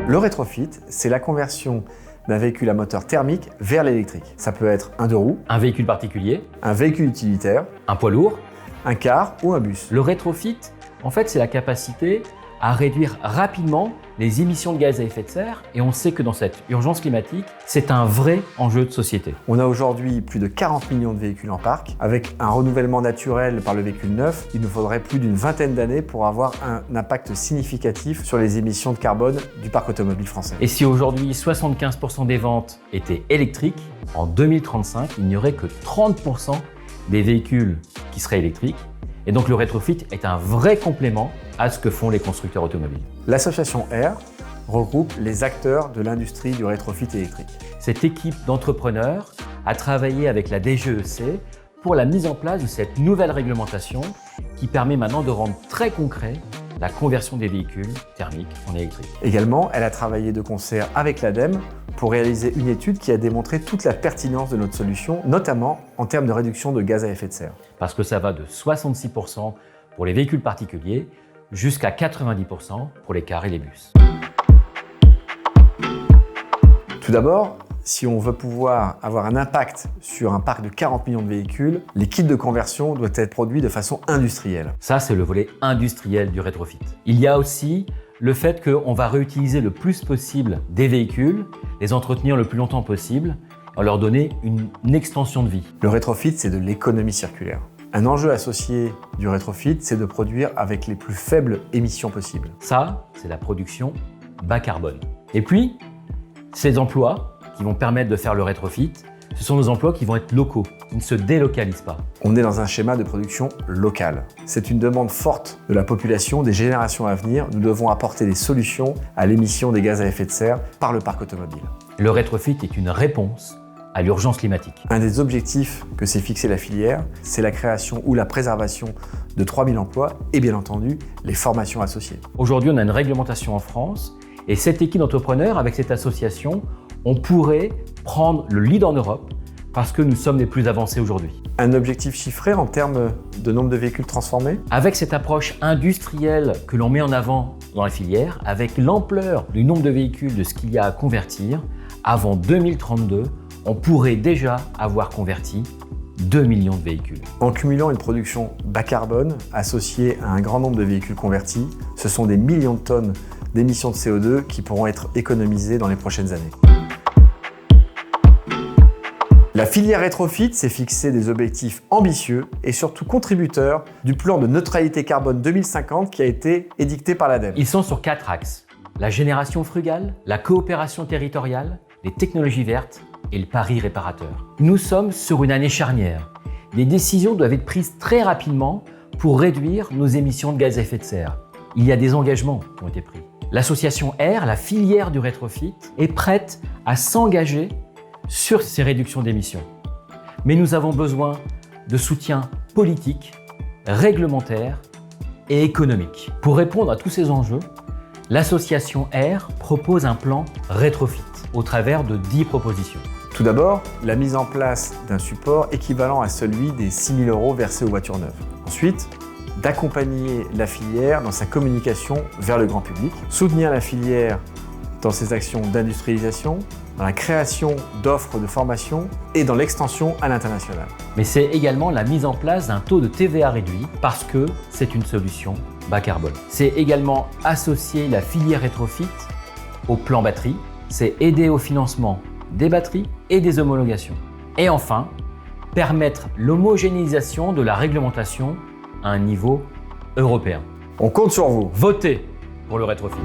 Le rétrofit, c'est la conversion d'un véhicule à moteur thermique vers l'électrique. Ça peut être un deux roues, Un véhicule particulier, un véhicule utilitaire, un poids lourd. un car ou un bus. Le rétrofit, en fait, c'est la capacité à réduire rapidement les émissions de gaz à effet de serre. Et on sait que dans cette urgence climatique, c'est un vrai enjeu de société. On a aujourd'hui plus de 40 millions de véhicules en parc. Avec un renouvellement naturel par le véhicule neuf, il nous faudrait plus d'une vingtaine d'années pour avoir un impact significatif sur les émissions de carbone du parc automobile français. Et si aujourd'hui 75% des ventes étaient électriques, en 2035, il n'y aurait que 30% des véhicules qui seraient électriques. Et donc le rétrofit est un vrai complément à ce que font les constructeurs automobiles. L'association Air regroupe les acteurs de l'industrie du rétrofit électrique. Cette équipe d'entrepreneurs a travaillé avec la DGEC pour la mise en place de cette nouvelle réglementation qui permet maintenant de rendre très concret la conversion des véhicules thermiques en électrique. Également, elle a travaillé de concert avec l'ADEME pour réaliser une étude qui a démontré toute la pertinence de notre solution, notamment en termes de réduction de gaz à effet de serre. Parce que ça va de 66% pour les véhicules particuliers jusqu'à 90% pour les cars et les bus. Tout d'abord, si on veut pouvoir avoir un impact sur un parc de 40 millions de véhicules, les kits de conversion doivent être produits de façon industrielle. Ça, c'est le volet industriel du rétrofit. Il y a aussi le fait qu'on va réutiliser le plus possible des véhicules, les entretenir le plus longtemps possible, en leur donner une extension de vie. Le rétrofit, c'est de l'économie circulaire. Un enjeu associé du rétrofit, c'est de produire avec les plus faibles émissions possibles. Ça, c'est la production bas carbone. Et puis, ces emplois qui vont permettre de faire le rétrofit, ce sont des emplois qui vont être locaux, qui ne se délocalisent pas. On est dans un schéma de production locale. C'est une demande forte de la population, des générations à venir. Nous devons apporter des solutions à l'émission des gaz à effet de serre par le parc automobile. Le rétrofit est une réponse à l'urgence climatique. Un des objectifs que s'est fixé la filière, c'est la création ou la préservation de 3000 emplois et bien entendu les formations associées. Aujourd'hui, on a une réglementation en France et cette équipe d'entrepreneurs, avec cette association, on pourrait prendre le lead en Europe parce que nous sommes les plus avancés aujourd'hui. Un objectif chiffré en termes de nombre de véhicules transformés? Avec cette approche industrielle que l'on met en avant dans la filière, avec l'ampleur du nombre de véhicules, de ce qu'il y a à convertir, avant 2032, on pourrait déjà avoir converti 2 millions de véhicules. En cumulant une production bas carbone associée à un grand nombre de véhicules convertis, ce sont des millions de tonnes d'émissions de CO2 qui pourront être économisées dans les prochaines années. La filière rétrofit s'est fixé des objectifs ambitieux et surtout contributeurs du plan de neutralité carbone 2050 qui a été édicté par l'ADEME. Ils sont sur 4 axes. La génération frugale, la coopération territoriale, les technologies vertes et le pari réparateur. Nous sommes sur une année charnière. Des décisions doivent être prises très rapidement pour réduire nos émissions de gaz à effet de serre. Il y a des engagements qui ont été pris. L'association Air, la filière du rétrofit, est prête à s'engager sur ces réductions d'émissions. Mais nous avons besoin de soutien politique, réglementaire et économique. Pour répondre à tous ces enjeux, l'association Air propose un plan rétrofit au travers de 10 propositions. Tout d'abord, la mise en place d'un support équivalent à celui des 6 000 € versés aux voitures neuves. Ensuite, d'accompagner la filière dans sa communication vers le grand public, soutenir la filière dans ses actions d'industrialisation, dans la création d'offres de formation et dans l'extension à l'international. Mais c'est également la mise en place d'un taux de TVA réduit parce que c'est une solution bas carbone. C'est également associer la filière rétrofit au plan batterie, c'est aider au financement des batteries et des homologations. Et enfin, permettre l'homogénéisation de la réglementation à un niveau européen. On compte sur vous. Votez pour le rétrofit.